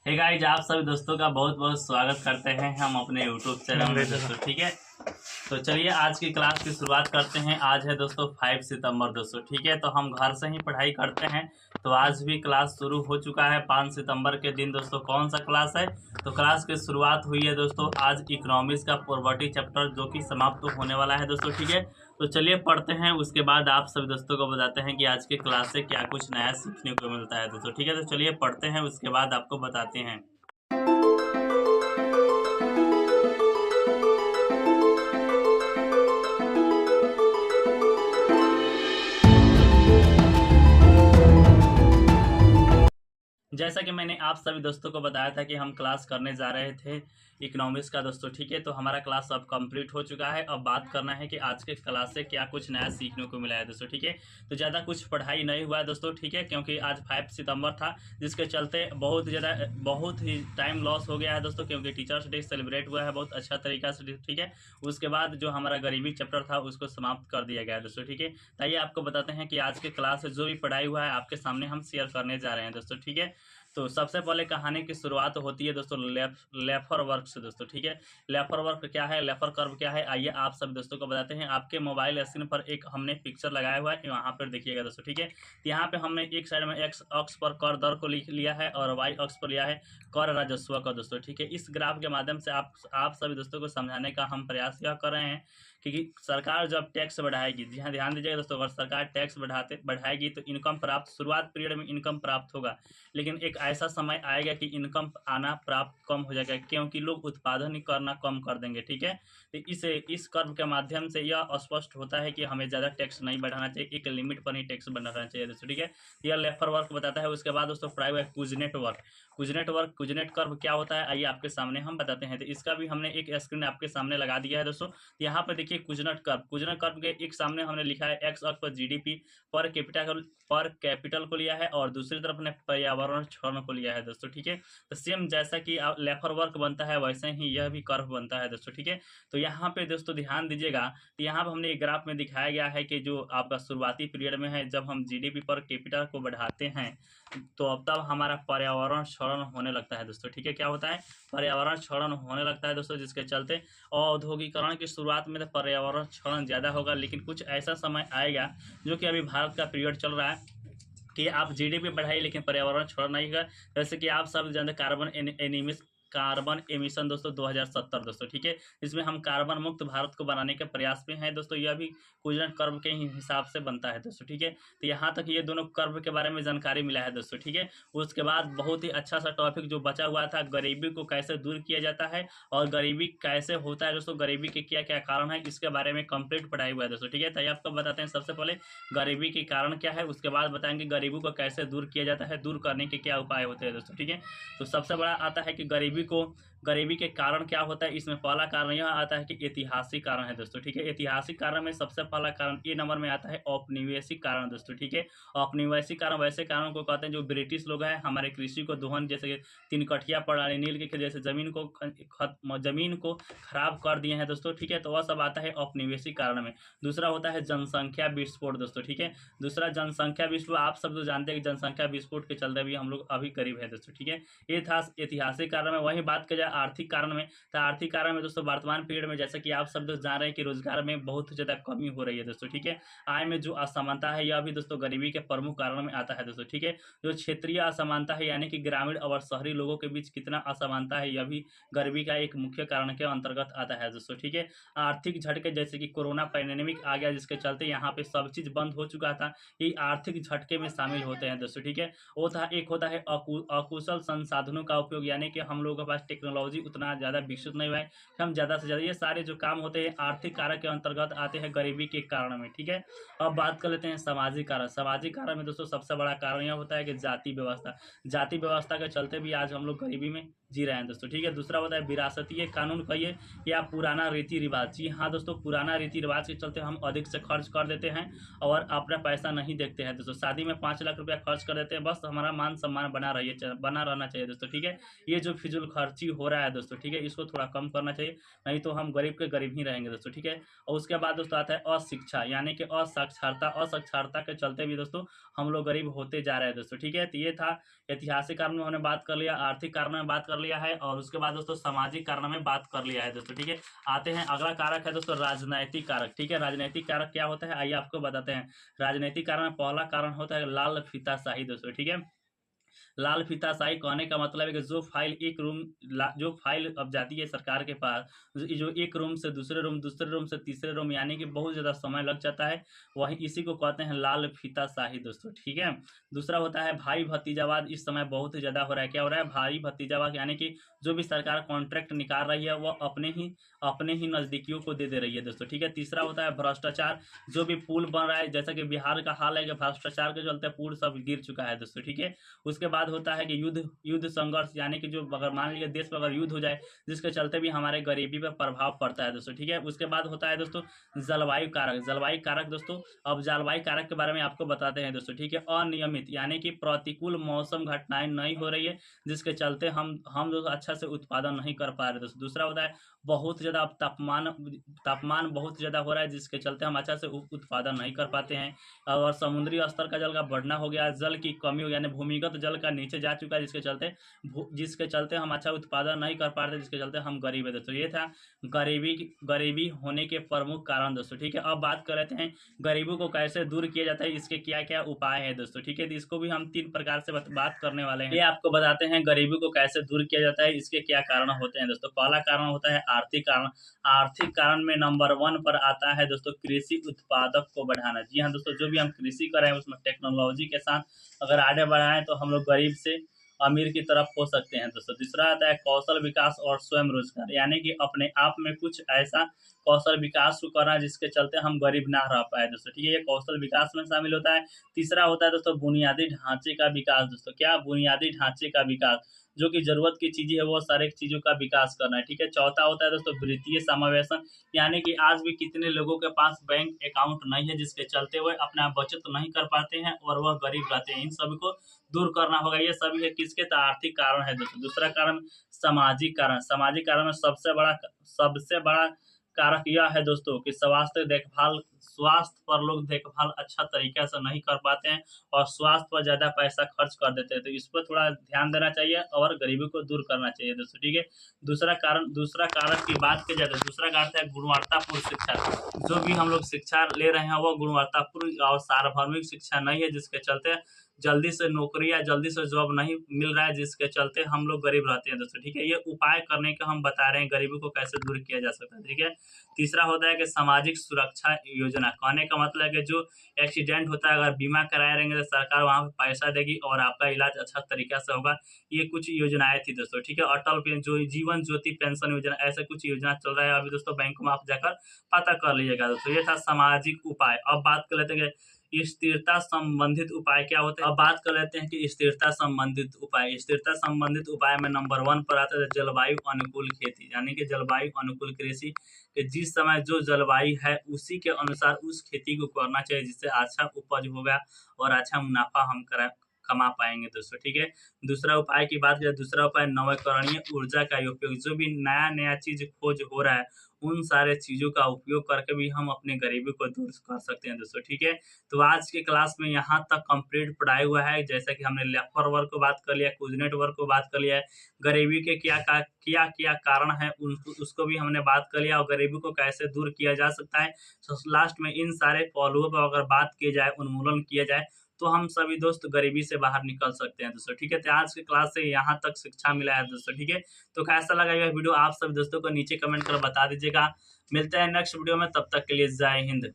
Hey guys, आप सभी दोस्तों का बहुत बहुत स्वागत करते हैं हम अपने यूट्यूब चैनल में दोस्तों। ठीक है, तो चलिए आज की क्लास की शुरुआत करते हैं। आज है दोस्तों 5 सितंबर दोस्तों। ठीक है, तो हम घर से ही पढ़ाई करते हैं, तो आज भी क्लास शुरू हो चुका है 5 सितंबर के दिन दोस्तों। कौन सा क्लास है? तो क्लास की शुरुआत हुई है दोस्तों आज इकोनॉमिक्स का पॉवर्टी चैप्टर, जो कि समाप्त तो होने वाला है दोस्तों। ठीक है, तो चलिए पढ़ते हैं, उसके बाद आप सभी दोस्तों को बताते हैं कि आज के क्लास से क्या कुछ नया सीखने को मिलता है दोस्तों। ठीक है, तो चलिए पढ़ते हैं, उसके बाद आपको बताते हैं। जैसा कि मैंने आप सभी दोस्तों को बताया था कि हम क्लास करने जा रहे थे इकोनॉमिक्स का दोस्तों। ठीक है, तो हमारा क्लास अब कंप्लीट हो चुका है। अब बात करना है कि आज के क्लास से क्या कुछ नया सीखने को मिला है दोस्तों। ठीक है, तो ज़्यादा कुछ पढ़ाई नहीं हुआ है दोस्तों। ठीक है, क्योंकि आज 5 सितंबर था, जिसके चलते बहुत ही टाइम लॉस हो गया है दोस्तों, क्योंकि टीचर्स डे सेलिब्रेट हुआ है बहुत अच्छा तरीका से। ठीक है, उसके बाद जो हमारा गरीबी चैप्टर था उसको समाप्त कर दिया गया है दोस्तों। ठीक है, ताइए आपको बताते हैं कि आज के क्लास से जो भी पढ़ाई हुआ है आपके सामने हम शेयर करने जा रहे हैं दोस्तों। ठीक है, तो सबसे पहले कहानी की शुरुआत होती है दोस्तों लेफर वर्क से दोस्तों। ठीक है, लेफर वर्क क्या है, लेफर कर्व क्या है, आइए आप सब दोस्तों को बताते हैं। आपके मोबाइल स्क्रीन पर एक हमने पिक्चर लगाया हुआ है, वहाँ पर देखिएगा दोस्तों। ठीक है, यहाँ पे हमने एक साइड में एक्स अक्ष पर कर दर को लिख लिया है और वाई अक्ष पर लिया है कर राजस्व का दोस्तों। ठीक है, इस ग्राफ के माध्यम से आप सभी दोस्तों को समझाने का हम प्रयास यह कर रहे हैं क्योंकि सरकार जब टैक्स बढ़ाएगी, जी हाँ ध्यान दीजिएगा दोस्तों, अगर सरकार टैक्स बढ़ाएगी तो इनकम प्राप्त शुरुआत पीरियड में इनकम प्राप्त होगा, लेकिन एक ऐसा समय आएगा कि इनकम आना प्राप्त कम हो जाएगा, क्योंकि लोग उत्पादन करना कम कर देंगे। ठीक है, तो इस कर्व के माध्यम से यह स्पष्ट होता है कि हमें ज़्यादा टैक्स नहीं बढ़ाना चाहिए, एक लिमिट पर ही टैक्स बढ़ाना चाहिए दोस्तों। ठीक है, यह लेफर वर्क बताता है। उसके बाद दोस्तों पढ़ाई हुआ है कुजनेट कर्व क्या होता है, आइए आपके सामने हम बताते हैं। तो इसका भी हमने एक स्क्रीन आपके सामने लगा दिया है दोस्तों। यहाँ पर देखिए कुजनेट कर्व के एक सामने हमने लिखा है एक्स अक्ष पर जीडीपी पर कैपिटल को लिया है और दूसरी तरफ ने पर्यावरण क्षरण को लिया है दोस्तों। ठीक है, तो सेम जैसा कि लेफर वर्क बनता है वैसे ही यह भी कर्व बनता है दोस्तों। ठीक है, तो यहाँ पे दोस्तों ध्यान दीजिएगा, तो यहाँ पर हमने एक ग्राफ में दिखाया गया है कि जो आपका शुरुआती पीरियड में है, जब हम जीडीपी पर कैपिटल को बढ़ाते हैं तो अब तब हमारा पर्यावरण क्षरण होने लगता है दोस्तों। ठीक है, क्या होता है, पर्यावरण क्षरण होने लगता है दोस्तों, जिसके चलते औद्योगिकरण की शुरुआत में तो पर्यावरण क्षरण ज़्यादा होगा, लेकिन कुछ ऐसा समय आएगा जो कि अभी भारत का पीरियड चल रहा है कि आप जीडीपी बढ़ाइए लेकिन पर्यावरण छोड़ नहीं होगा। जैसे कि आप सब जानते कार्बन एमिशन दोस्तों 2070 दोस्तों। ठीक है, इसमें हम कार्बन मुक्त भारत को बनाने के प्रयास में हैं दोस्तों। यह भी कुजनेट कर्व के ही हिसाब से बनता है दोस्तों। ठीक है, तो यहाँ तक ये दोनों कर्व के बारे में जानकारी मिला है दोस्तों। ठीक है, उसके बाद बहुत ही अच्छा सा टॉपिक जो बचा हुआ था, गरीबी को कैसे दूर किया जाता है और गरीबी कैसे होता है दोस्तों, गरीबी के क्या क्या कारण है, इसके बारे में कंप्लीट पढ़ाई हुआ है दोस्तों। ठीक है, तो आपको बताते हैं सबसे पहले गरीबी के कारण क्या है, उसके बाद बताएंगे गरीबी को कैसे दूर किया जाता है, दूर करने के क्या उपाय होते हैं दोस्तों। ठीक है, तो सबसे बड़ा आता है कि गरीबी के कारण क्या होता है। इसमें पहला कारण यह आता है कि ऐतिहासिक कारण है दोस्तों। ठीक है, ऐतिहासिक कारण में सबसे पहला कारण ए नंबर में आता है औपनिवेशिक कारण दोस्तों। ठीक है, औपनिवेशिक कारण वैसे कारणों को कहते हैं जो ब्रिटिश लोग हैं हमारे कृषि को दोहन, जैसे तीन कठिया प्रणाली, नील के जैसे जमीन को खराब कर दिए हैं दोस्तों। ठीक है, तो वह सब आता है औपनिवेशिक कारण में। दूसरा होता है जनसंख्या विस्फोट दोस्तों। ठीक है, दूसरा जनसंख्या विस्फोट, आप सब तो जानते हैं कि जनसंख्या विस्फोट के चलते भी हम लोग अभी करीब है दोस्तों। ठीक है, ये था ऐतिहासिक कारण में। वही बात किया जाए आर्थिक कारण में, तो आर्थिक कारण में दोस्तों वर्तमान पीरियड में जैसे कि आप सब लोग जान रहे हैं कि रोजगार में बहुत ज़्यादा कमी हो रही है दोस्तों। ठीक है, आय में जो असमानता है यह भी दोस्तों गरीबी के प्रमुख कारण में आता है दोस्तों। ठीक है, जो क्षेत्रीय असमानता है यानी कि ग्रामीण और शहरी लोगों के बीच कितना असमानता है, यह भी गरीबी का एक मुख्य कारण के अंतर्गत आता है दोस्तों। ठीक है, आर्थिक झटके जैसे कि कोरोना पैंडेमिक आ गया, जिसके चलते यहाँ पे सब चीज़ बंद हो चुका था, ये आर्थिक झटके में शामिल होते हैं दोस्तों। ठीक है, वो था एक होता है अकुशल संसाधनों का उपयोग, यानी कि हम लोगों के पास टेक्नोलॉजी उतना ज़्यादा विकसित नहीं हुआ है, हम ज़्यादा से ज़्यादा ये सारे जो काम होते हैं आर्थिक कारक के अंतर्गत आते हैं गरीबी के कारण में। ठीक है, अब बात कर लेते हैं सामाजिक कारण। सामाजिक कारण में दोस्तों सबसे बड़ा कारण यह होता है कि जाति व्यवस्था के चलते भी आज हम लोग गरीबी में जी रहे हैं दोस्तों। ठीक है, दूसरा होता है विरासतीय कानून कहिए या पुराना रीति रिवाज। जी हाँ दोस्तों, पुराना रीति रिवाज के चलते हम अधिक से खर्च कर देते हैं और अपना पैसा नहीं देखते हैं दोस्तों। शादी में 5 लाख रुपया खर्च कर देते हैं, बस हमारा मान सम्मान बना रहना चाहिए दोस्तों। ठीक है, ये जो फिजूल खर्ची हो हो रहा है दोस्तों, ठीक है, इसको थोड़ा कम करना चाहिए, नहीं तो हम गरीब के गरीब ही रहेंगे दोस्तों, ठीक है। और उसके बाद दोस्तों आता है अशिक्षा, यानी कि असाक्षरता के चलते भी दोस्तों हम लोग गरीब होते जा रहे हैं दोस्तों, ठीक है। तो ये था ऐतिहासिक कारण में हमने बात कर लिया, आर्थिक कारण में बात कर लिया है, और उसके बाद दोस्तों सामाजिक कारण में बात कर लिया है दोस्तों, ठीक है। आते हैं अगला कारक है दोस्तों राजनैतिक कारक, ठीक है। राजनैतिक कारक क्या होता है आइए आपको बताते हैं। राजनैतिक कारण में पहला कारण होता है लाल फीताशाही दोस्तों, ठीक है। लाल फीताशाही कहने का मतलब है कि जो फाइल अब जाती है सरकार के पास, जो एक रूम से दूसरे रूम से तीसरे रूम, यानी कि बहुत ज़्यादा समय लग जाता है, वही इसी को कहते हैं लाल फीताशाही दोस्तों, ठीक है। दूसरा होता है भाई भतीजावाद, इस समय बहुत ही ज़्यादा हो रहा है। क्या हो रहा है? भाई भतीजावाद, यानी कि जो भी सरकार कॉन्ट्रैक्ट निकाल रही है वह अपने ही नज़दीकियों को दे रही है दोस्तों, ठीक है। तीसरा होता है भ्रष्टाचार, जो भी पुल बन रहा है, जैसा कि बिहार का हाल है कि भ्रष्टाचार के चलते पुल सब गिर चुका है दोस्तों, ठीक है। उसके बाद होता है कि युद्ध संघर्ष, यानी कि जो अगर मान लीजिए देश में अगर युद्ध हो जाए, जिसके चलते भी हमारे गरीबी पर प्रभाव पड़ता है दोस्तों, ठीक है। उसके बाद होता है दोस्तों जलवायु कारक दोस्तों। अब जलवायु कारक के बारे में आपको बताते हैं दोस्तों, ठीक है। अनियमित, यानी कि प्रतिकूल मौसम घटनाएं नहीं हो रही है, जिसके चलते हम दोस्तों अच्छा से उत्पादन नहीं कर पा रहे दोस्तों। दूसरा होता है बहुत ज़्यादा तापमान बहुत ज़्यादा हो रहा है, जिसके चलते हम अच्छा से उत्पादन नहीं कर पाते हैं। और समुद्री स्तर का जल का बढ़ना हो गया, जल की कमी हो, यानी भूमिगत जल का नीचे जा चुका है, जिसके चलते हम अच्छा उत्पादन नहीं कर पा रहे, जिसके चलते हम गरीब है दोस्तों। ये था गरीबी होने के प्रमुख कारण दोस्तों, ठीक है। अब बात कर लेते हैं गरीबी को कैसे दूर किया जाता है, इसके क्या क्या उपाय है दोस्तों, ठीक है। तो इसको भी हम 3 प्रकार से बात करने वाले हैं। ये आपको बताते हैं गरीबी को कैसे दूर किया जाता है, इसके क्या कारण होते हैं दोस्तों। पहला कारण होता है आर्थिक कारण में नंबर 1 पर आता है दोस्तों कृषि उत्पादक को बढ़ाना। जी हाँ दोस्तों, जो भी हम कृषि कर रहे हैं उसमें टेक्नोलॉजी के साथ अगर आगे बढ़ाएं तो हम लोग गरीब से अमीर की तरफ हो सकते हैं दोस्तों। दूसरा आता है कौशल विकास और स्वयं रोजगार, यानी कि अपने आप में कुछ ऐसा कौशल विकास को करना जिसके चलते हम गरीब ना रह पाए दोस्तों, ठीक है। ये कौशल विकास में शामिल होता है। तीसरा होता है दोस्तों बुनियादी ढांचे का विकास दोस्तों। क्या? बुनियादी ढांचे का विकास, जो कि जरूरत की चीजें है वो सारे चीजों का विकास करना है, ठीक है। चौथा होता है दोस्तों वित्तीय समावेशन, यानी कि आज भी कितने लोगों के पास बैंक अकाउंट नहीं है, जिसके चलते वह अपना बचत नहीं कर पाते हैं और वह गरीब रहते हैं। इन सभी को दूर करना होगा। ये सभी है किसके? तो आर्थिक कारण है दोस्तों। दूसरा कारण सामाजिक कारण में सबसे बड़ा कारक यह है दोस्तों कि स्वास्थ्य पर लोग देखभाल अच्छा तरीके से नहीं कर पाते हैं और स्वास्थ्य पर ज़्यादा पैसा खर्च कर देते हैं, तो इस पर थोड़ा ध्यान देना चाहिए और गरीबी को दूर करना चाहिए दोस्तों, ठीक है। दूसरा कारक की बात की जाए तो दूसरा कारक है गुणवत्तापूर्ण शिक्षा। जो भी हम लोग शिक्षा ले रहे हैं वो गुणवत्तापूर्ण और सार्वभौमिक शिक्षा नहीं है, जिसके चलते जल्दी से नौकरी या जल्दी से जॉब नहीं मिल रहा है, जिसके चलते हम लोग गरीब रहते हैं दोस्तों, ठीक है। ये उपाय करने का हम बता रहे हैं गरीबी को कैसे दूर किया जा सकता है, ठीक है। तीसरा होता है कि सामाजिक सुरक्षा योजना, कहने का मतलब है कि जो एक्सीडेंट होता है अगर बीमा कराए रहेंगे तो सरकार वहाँ पे पैसा देगी और आपका इलाज अच्छा तरीका से होगा। ये कुछ योजनाएं थी दोस्तों, ठीक है। जो जीवन ज्योति पेंशन योजना, ऐसे कुछ योजना चल रहा है अभी दोस्तों, बैंक में आप जाकर पता कर लीजिएगा दोस्तों। ये था सामाजिक उपाय। अब बात कर लेते हैं स्थिरता संबंधित उपाय क्या होते हैं। अब बात कर लेते हैं कि स्थिरता संबंधित उपाय में नंबर 1 पर आता है जलवायु अनुकूल खेती, यानी कि जलवायु अनुकूल कृषि, कि जिस समय जो जलवायु है उसी के अनुसार उस खेती को करना चाहिए, जिससे अच्छा उपज होगा और अच्छा मुनाफा हम कमा पाएंगे दोस्तों, ठीक है। दूसरा उपाय की बात करें, दूसरा उपाय नवीकरणीय ऊर्जा का उपयोग, जो भी नया चीज खोज हो रहा है उन सारे चीजों का उपयोग करके भी हम अपने गरीबी को दूर कर सकते हैं दोस्तों, ठीक है। तो आज के क्लास में यहाँ तक कंप्लीट पढ़ाई हुआ है, जैसा कि हमने लेफर वर्क को बात कर लिया, कुजनेट वर्क को बात कर लिया है, गरीबी के क्या कारण है उसको भी हमने बात कर लिया और गरीबी को कैसे दूर किया जा सकता है। तो लास्ट में इन सारे पहलुओं पर अगर बात की जाए, उन्मूलन किया जाए, तो हम सभी दोस्त गरीबी से बाहर निकल सकते हैं दोस्तों, ठीक है। तो आज की क्लास से यहाँ तक शिक्षा मिला है दोस्तों, ठीक है। तो कैसा लगा यह वीडियो आप सभी दोस्तों को नीचे कमेंट कर बता दीजिएगा। मिलते हैं नेक्स्ट वीडियो में, तब तक के लिए जय हिंद।